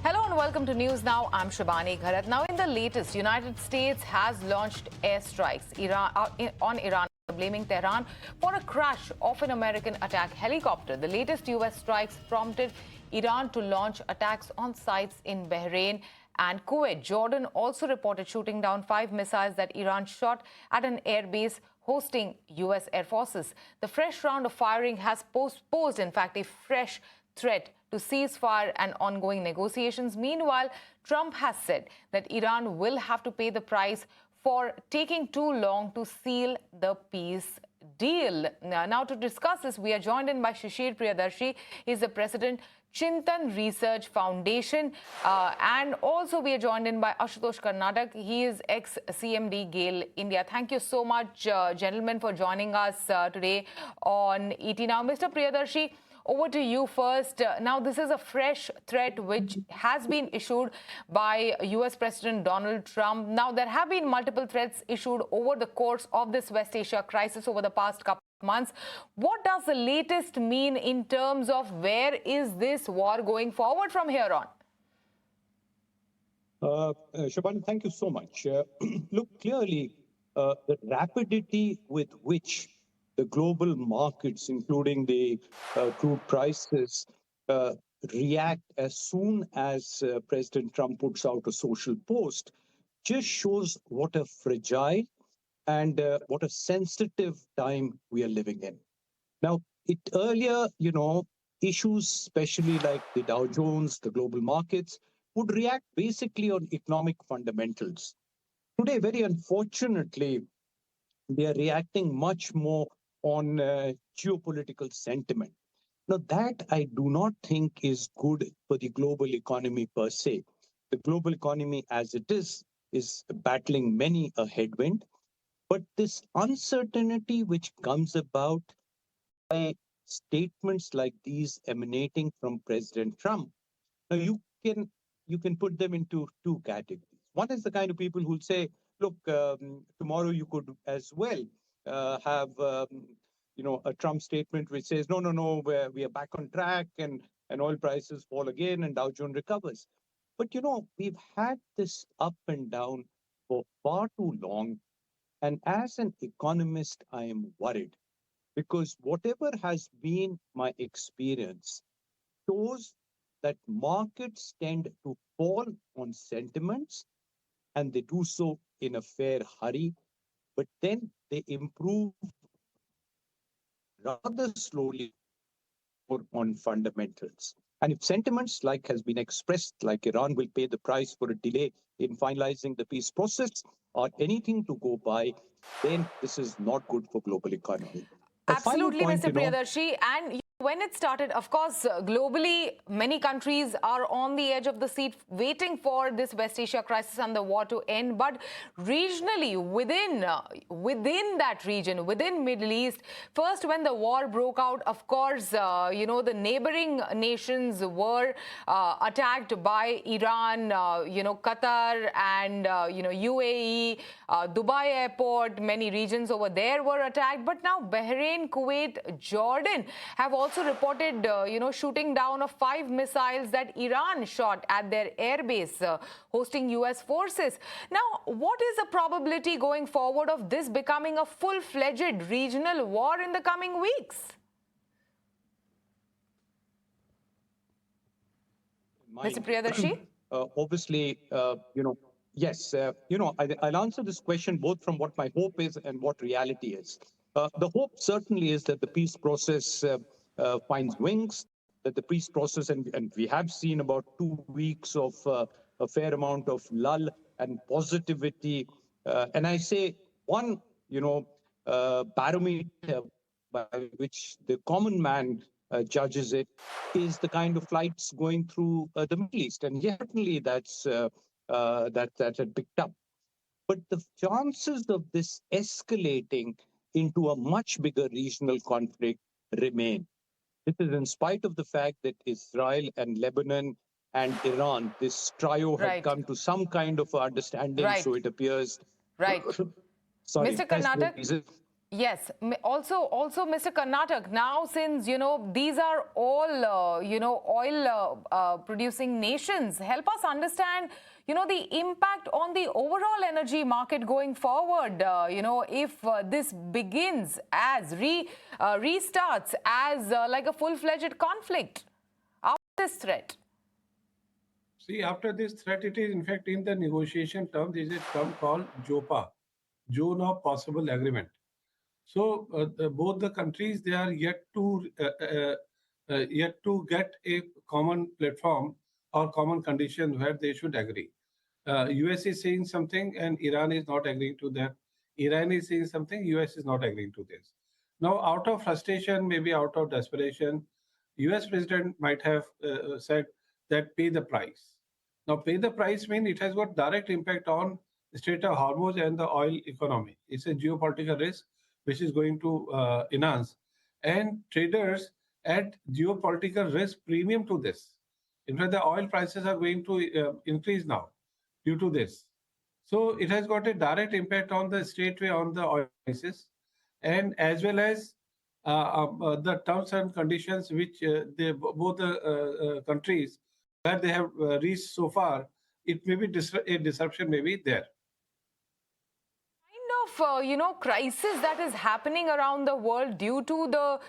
Hello and welcome to News Now. I'm Shabani Gharat. Now, in the latest, United States has launched airstrikes on Iran, blaming Tehran for a crash of an American attack helicopter. The latest U.S. strikes prompted Iran to launch attacks on sites in Bahrain and Kuwait. Jordan also reported shooting down 5 missiles that Iran shot at an airbase hosting U.S. air forces. The fresh round of firing has posed, in fact, a fresh threat to ceasefire and ongoing negotiations. Meanwhile, Trump has said that Iran will have to pay the price for taking too long to seal the peace deal. Now, to discuss this, we are joined in by Shishir Priyadarshi. He's the president, Chintan Research Foundation. And also we are joined in by Ashutosh Karnatak. He is ex-CMD GAIL India. Thank you so much, gentlemen, for joining us today on ET Now. Mr. Priyadarshi, over to you first. Now, this is a fresh threat which has been issued by US President Donald Trump. Now, there have been multiple threats issued over the course of this West Asia crisis over the past couple of months. What does the latest mean in terms of where is this war going forward from here on? Shabani, thank you so much. Look, clearly, the rapidity with which the global markets, including the crude prices, react as soon as President Trump puts out a social post, just shows what a fragile and what a sensitive time we are living in. Now, earlier, issues, especially like the Dow Jones, the global markets, would react basically on economic fundamentals. Today, very unfortunately, they are reacting much more on geopolitical sentiment. Now, that I do not think is good for the global economy per se. The global economy as it is battling many a headwind. But this uncertainty which comes about by statements like these emanating from President Trump, now you can put them into two categories. One is the kind of people who'll say, look, tomorrow you could as well have a Trump statement which says, no, we are back on track and oil prices fall again and Dow Jones recovers. But, we've had this up and down for far too long. And as an economist, I am worried because whatever has been my experience shows that markets tend to fall on sentiments and they do so in a fair hurry, but then they improve rather slowly on fundamentals. And if sentiments like has been expressed, like Iran will pay the price for a delay in finalizing the peace process or anything to go by, then this is not good for global economy. Absolutely, Mr. Priyadarshi. And when it started, of course, globally, many countries are on the edge of the seat waiting for this West Asia crisis and the war to end. But regionally, within that region, within Middle East, first when the war broke out, of course, the neighboring nations were attacked by Iran, Qatar and, UAE, Dubai airport, many regions over there were attacked. But now Bahrain, Kuwait, Jordan have also reported, shooting down of 5 missiles that Iran shot at their airbase hosting U.S. forces. Now, what is the probability going forward of this becoming a full-fledged regional war in the coming weeks? Mr. Priyadarshi? Obviously, yes, I'll answer this question both from what my hope is and what reality is. The hope certainly is that the peace process finds wings, that the peace process, and we have seen about 2 weeks of a fair amount of lull and positivity. And I say one, barometer by which the common man judges it is the kind of flights going through the Middle East. And certainly that had picked up. But the chances of this escalating into a much bigger regional conflict remain. This is in spite of the fact that Israel and Lebanon and Iran, this trio had come to some kind of understanding, so it appears. Right. Sorry, Mr. Karnatak? Yes. Also, Mr. Karnatak, now since, these are all, oil producing nations, help us understand, the impact on the overall energy market going forward. If this begins as, restarts as like a full-fledged conflict after this threat. See, after this threat, it is in fact in the negotiation term, there is a term called JOPA, Zone of Possible Agreement. So both the countries they are yet to get a common platform or common condition where they should agree. US is saying something and Iran is not agreeing to that. Iran is saying something, US is not agreeing to this. Now, out of frustration, maybe out of desperation, US president might have said that pay the price. Now, pay the price means it has got direct impact on the Strait of Hormuz and the oil economy. It's a geopolitical risk which is going to enhance. And traders add geopolitical risk premium to this. In fact, the oil prices are going to increase now due to this. So it has got a direct impact on the straightway on the oil prices, and as well as the terms and conditions which both the countries where they have reached so far. It may be a disruption may be there. Crisis that is happening around the world due to the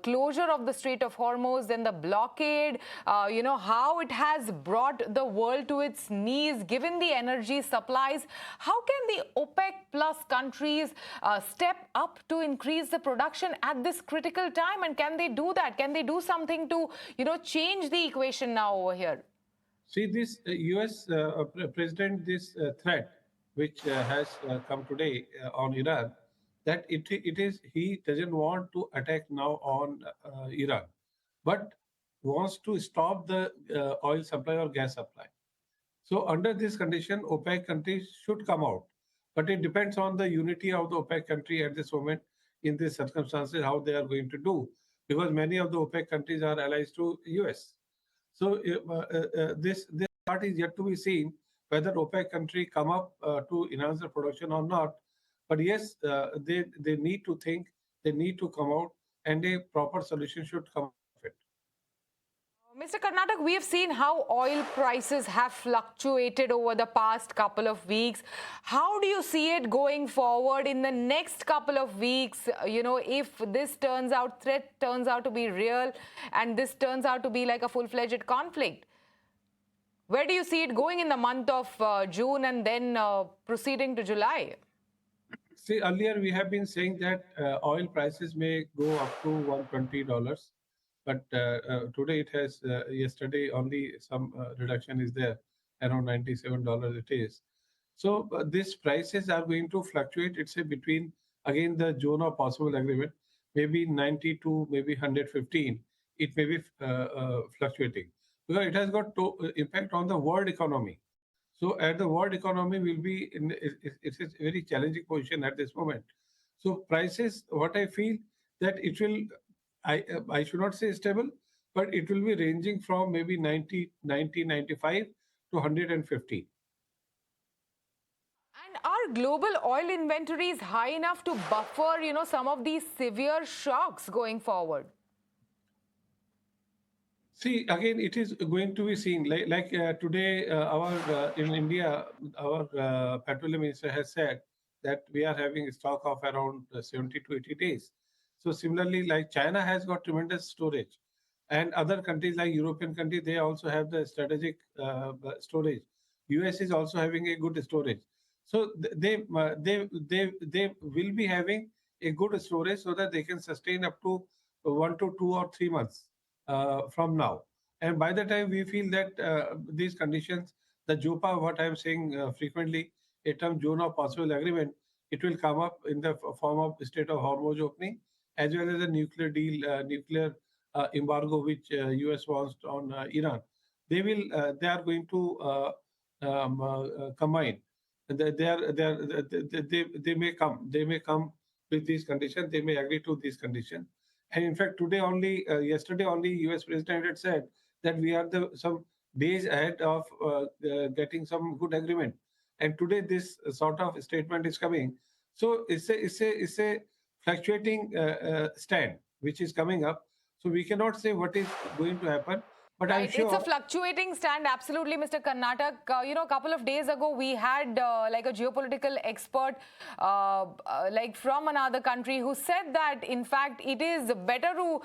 closure of the Strait of Hormuz, then the blockade, how it has brought the world to its knees, given the energy supplies. How can the OPEC plus countries step up to increase the production at this critical time? And can they do that? Can they do something to, change the equation now over here? See, this US president, this threat which has come today on Iran, that it is he doesn't want to attack now on Iran, but wants to stop the oil supply or gas supply. So under this condition, OPEC countries should come out, but it depends on the unity of the OPEC country at this moment in these circumstances how they are going to do, because many of the OPEC countries are allies to US. So this part is yet to be seen whether OPEC country come up to enhance the production or not. But yes, they need to think, they need to come out, and a proper solution should come of it. Mr. Karnatak, we have seen how oil prices have fluctuated over the past couple of weeks. How do you see it going forward in the next couple of weeks? If this threat turns out to be real and this turns out to be like a full-fledged conflict, where do you see it going in the month of June and then proceeding to July? See, earlier we have been saying that oil prices may go up to $120, but today it has, yesterday only some reduction is there, around $97 it is. So these prices are going to fluctuate, it's a between, again, the zone of possible agreement, maybe 90 to maybe 115, it may be fluctuating. Because it has got impact on the world economy. So at the world economy will be in it's a very challenging position at this moment. So prices, what I feel that it will, I should not say stable, but it will be ranging from maybe 95 to 150. And are global oil inventories high enough to buffer, some of these severe shocks going forward? See, again, it is going to be seen. Like today, our in India, our petroleum minister has said that we are having a stock of around 70 to 80 days. So similarly, like China has got tremendous storage, and other countries like European countries, they also have the strategic storage. US is also having a good storage. So they will be having a good storage so that they can sustain up to 1 to 2 or 3 months from now. And by the time we feel that these conditions, the JOPA, what I'm saying frequently, a term zone of possible agreement, it will come up in the form of Strait of Hormuz opening, as well as a nuclear deal, nuclear embargo, which US wants on Iran. They are going to combine. They may come with these conditions. They may agree to these conditions. And in fact, yesterday only, US president had said that we are some days ahead of getting some good agreement. And today, this sort of statement is coming. So it's a fluctuating stand which is coming up. So we cannot say what is going to happen. But I'm Right, sure it's a fluctuating stand, absolutely, Mr. Karnatak. A couple of days ago, we had like a geopolitical expert, like from another country, who said that, in fact, it is better to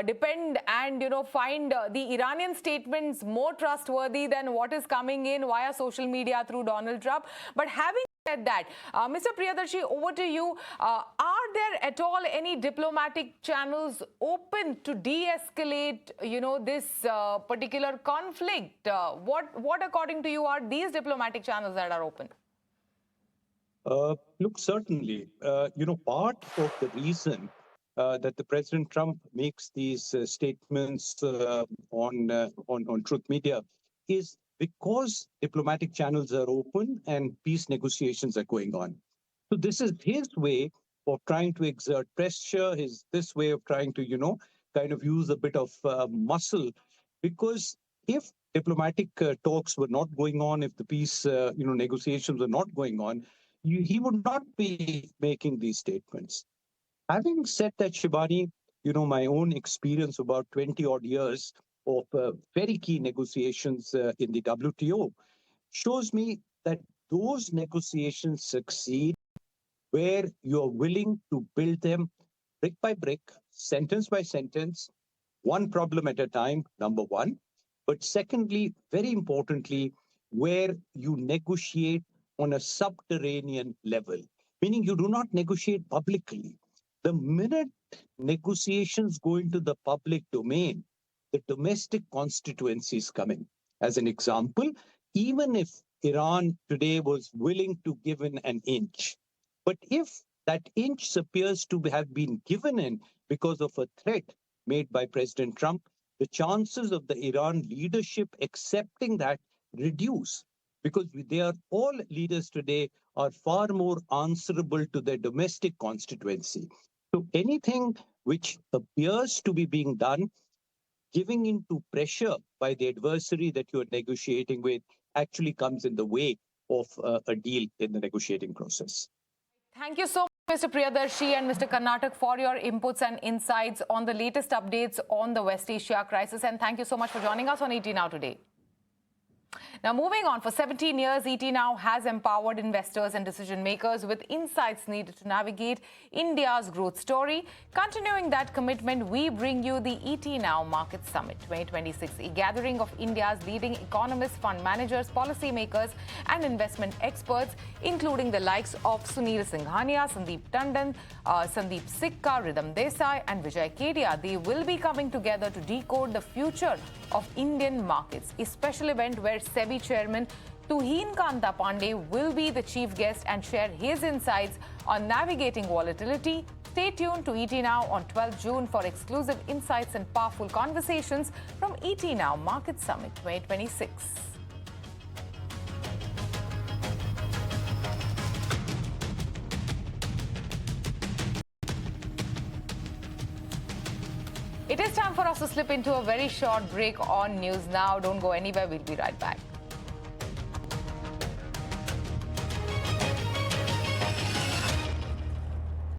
depend and, find the Iranian statements more trustworthy than what is coming in via social media through Donald Trump. But having said that, Mr. Priyadarshi, over to you. Are there at all any diplomatic channels open to de-escalate, this particular conflict? What, according to you, are these diplomatic channels that are open? Look, certainly, part of the reason that the President Trump makes these statements on Truth Media is because diplomatic channels are open and peace negotiations are going on. So this is his way of trying to exert pressure, this way of trying to, kind of use a bit of muscle, because if diplomatic talks were not going on, if the peace, negotiations were not going on, he would not be making these statements. Having said that, Shibani, my own experience about 20 odd years of very key negotiations in the WTO shows me that those negotiations succeed where you're willing to build them brick by brick, sentence by sentence, one problem at a time, number one. But secondly, very importantly, where you negotiate on a subterranean level, meaning you do not negotiate publicly. The minute negotiations go into the public domain, the domestic constituencies come in. As an example, even if Iran today was willing to give in an inch, but if that inch appears to have been given in because of a threat made by President Trump, the chances of the Iran leadership accepting that reduce, because they are all leaders today are far more answerable to their domestic constituency. So anything which appears to be being done, giving into pressure by the adversary that you are negotiating with, actually comes in the way of a deal in the negotiating process. Thank you so much, Mr. Priyadarshi and Mr. Karnatak, for your inputs and insights on the latest updates on the West Asia crisis. And thank you so much for joining us on ET Now today. Now, moving on, for 17 years, ET Now has empowered investors and decision makers with insights needed to navigate India's growth story. Continuing that commitment, we bring you the ET Now Market Summit 2026, a gathering of India's leading economists, fund managers, policymakers, and investment experts, including the likes of Sunil Singhania, Sandeep Tandon, Sandeep Sikka, Ridham Desai, and Vijay Kedia. They will be coming together to decode the future of Indian markets, a special event where SEBI Chairman Tuhin Kanta Pandey will be the chief guest and share his insights on navigating volatility. Stay tuned to ET Now on 12 June for exclusive insights and powerful conversations from ET Now Market Summit 2026. It is time for us to slip into a very short break on News Now. Don't go anywhere. We'll be right back.